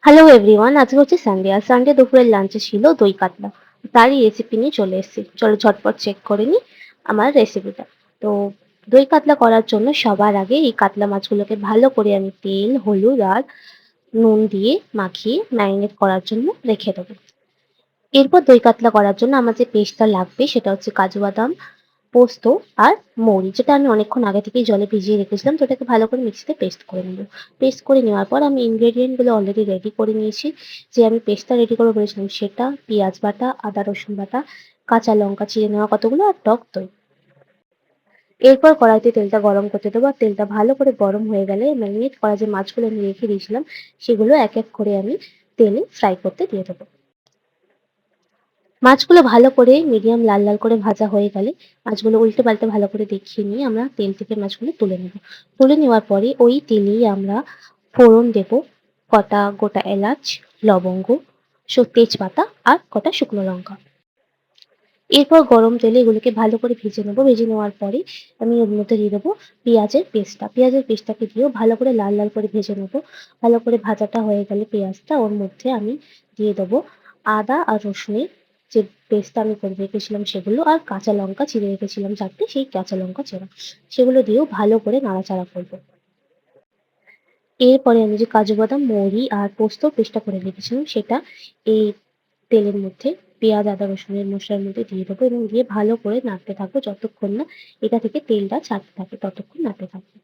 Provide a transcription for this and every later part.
Hello everyone, আজকে হচ্ছে Sunday. আর Sunday দুপুরের লাঞ্চে ছিল দই কাতলা। তারই রেসিপি নিয়ে চলে এসেছি। চলো ঝটপট চেক করে নিই আমার রেসিপিটা। তো দই কাতলা করার জন্য সবার আগে এই কাতলা মাছগুলোকে ভালো করে আমি তেল, হলুদ আর নুন দিয়ে মাখিয়ে ম্যারিনেট করার জন্য রেখে দেবো। এরপর দই কাতলা করার জন্য আমার যে পেস্টটা লাগবে সেটা হচ্ছে কাজু বাদাম, পোস্ত আর মৌরি, যেটা আমি অনেকক্ষণ আগে থেকেই জলে ভিজিয়ে রেখেছিলাম। তো ওটাকে ভালো করে মিক্সিতে পেস্ট করে নেব। পেস্ট করে নেওয়ার পর আমি ইনগ্রেডিয়েন্ট গুলো অলরেডি রেডি করে নিয়েছি। যে আমি পেস্টটা রেডি করে বলেছিলাম সেটা, পেঁয়াজ বাটা, আদা রসুন বাটা, কাঁচা লঙ্কা চিড়ে নেওয়া কতগুলো আর টক দই। এরপর কড়াইতে তেলটা গরম করতে দেবো। আর তেলটা ভালো করে গরম হয়ে গেলে ম্যারিনেট করা যে মাছগুলো আমি রেখে দিয়েছিলাম সেগুলো এক এক করে আমি তেলে ফ্রাই করতে দিয়ে দেবো। মাছগুলো ভালো করে মিডিয়াম লাল লাল করে ভাজা হয়ে গেলে মাছগুলো উল্টে পাল্টে ভালো করে দেখিয়ে নিয়ে আমরা তেল থেকে মাছগুলো তুলে নেব। তুলে নেওয়ার পরে ওই তেলেই আমরা ফোড়ন দেব, কটা গোটা এলাচ, লবঙ্গ, তেজপাতা আর কটা শুকনো লঙ্কা। এরপর গরম তেলে এগুলোকে ভালো করে ভেজে নেব। ভেজে নেওয়ার পরে আমি ওর মধ্যে দিয়ে দেবো পেঁয়াজের পেস্টটা। পেঁয়াজের পেস্টটাকে দিয়েও ভালো করে লাল লাল করে ভেজে নেব। ভালো করে ভাজাটা হয়ে গেলে পেঁয়াজটা ওর মধ্যে আমি দিয়ে দেবো আদা আর রসুনের যে পেস্টটা আমি করে রেখেছিলাম সেগুলো, আর কাঁচা লঙ্কা চিড়ে রেখেছিলাম ৪ টে, সেই কাঁচা লঙ্কা চেরা। সেগুলো দিয়েও ভালো করে নাড়াচাড়া করব। এরপরে আমি যে কাজু বাদাম, মৌরি আর পোস্তর পেস্টটা করে রেখেছিলাম সেটা এই তেলের মধ্যে পেঁয়াজ, আদা, রসুনের মসলার মধ্যে দিয়ে দেবো এবং দিয়ে ভালো করে নাড়তে থাকবো যতক্ষণ না এটা থেকে তেলটা ছাড়তে থাকে ততক্ষণ নাড়তে থাকবো।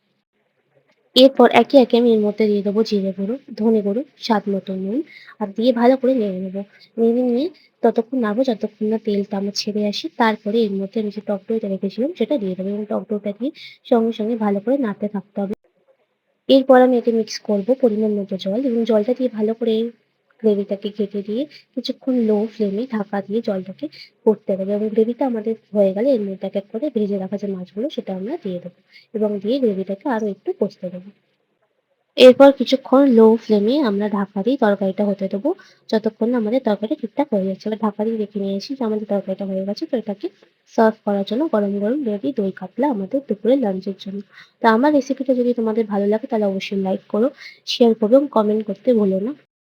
এরপর একে একে আমি এর মধ্যে দিয়ে দেবো জিরে গুঁড়ো, ধনে গুঁড়ো, স্বাদ মতো নুন আর দিয়ে ভালো করে নেড়ে নেবো। নেড়ে নিয়ে ততক্ষণ নাড়বো যতক্ষণ না তেলটা আমার ছেড়ে আসে। তারপরে এর মধ্যে আমি যে টক দইটা রেখেছিলাম সেটা দিয়ে দেবো এবং টক দইটা দিয়ে সঙ্গে সঙ্গে ভালো করে নাড়তে থাকতে হবে। এরপর আমি এতে মিক্স করব পরিমাণ মতো জল এবং জলটা দিয়ে ভালো করে গ্রেভিটাকে ঘেঁটে দিয়ে কিছুক্ষণ লো ফ্লেমে ঢাকা দিয়ে জলটাকে ফুটতে দেবো এবং গ্রেভিটা আমাদের হয়ে গেলে এর মধ্যে এক এক করে ভেজে রাখা যে মাছগুলো সেটা আমরা দিয়ে দেবো এবং দিয়ে গ্রেভিটাকে আরো একটু কষতে দেবো। এরপর কিছুক্ষণ লো ফ্লেমে আমরা ঢাকা দিয়ে তরকারিটা হতে দেবো যতক্ষণ না আমাদের তরকারিটা ঠিকঠাক হয়ে যাচ্ছে। এবার ঢাকা দিয়ে দেখে নিয়েছি যে আমাদের তরকারিটা হয়ে গেছে। তো এটাকে সার্ভ করার জন্য গরম গরম রেডি দই কাতলা আমাদের দুপুরের লাঞ্চের জন্য। তো আমার রেসিপিটা যদি তোমাদের ভালো লাগে তাহলে অবশ্যই লাইক করো, শেয়ার করো এবং কমেন্ট করতে ভুলো না।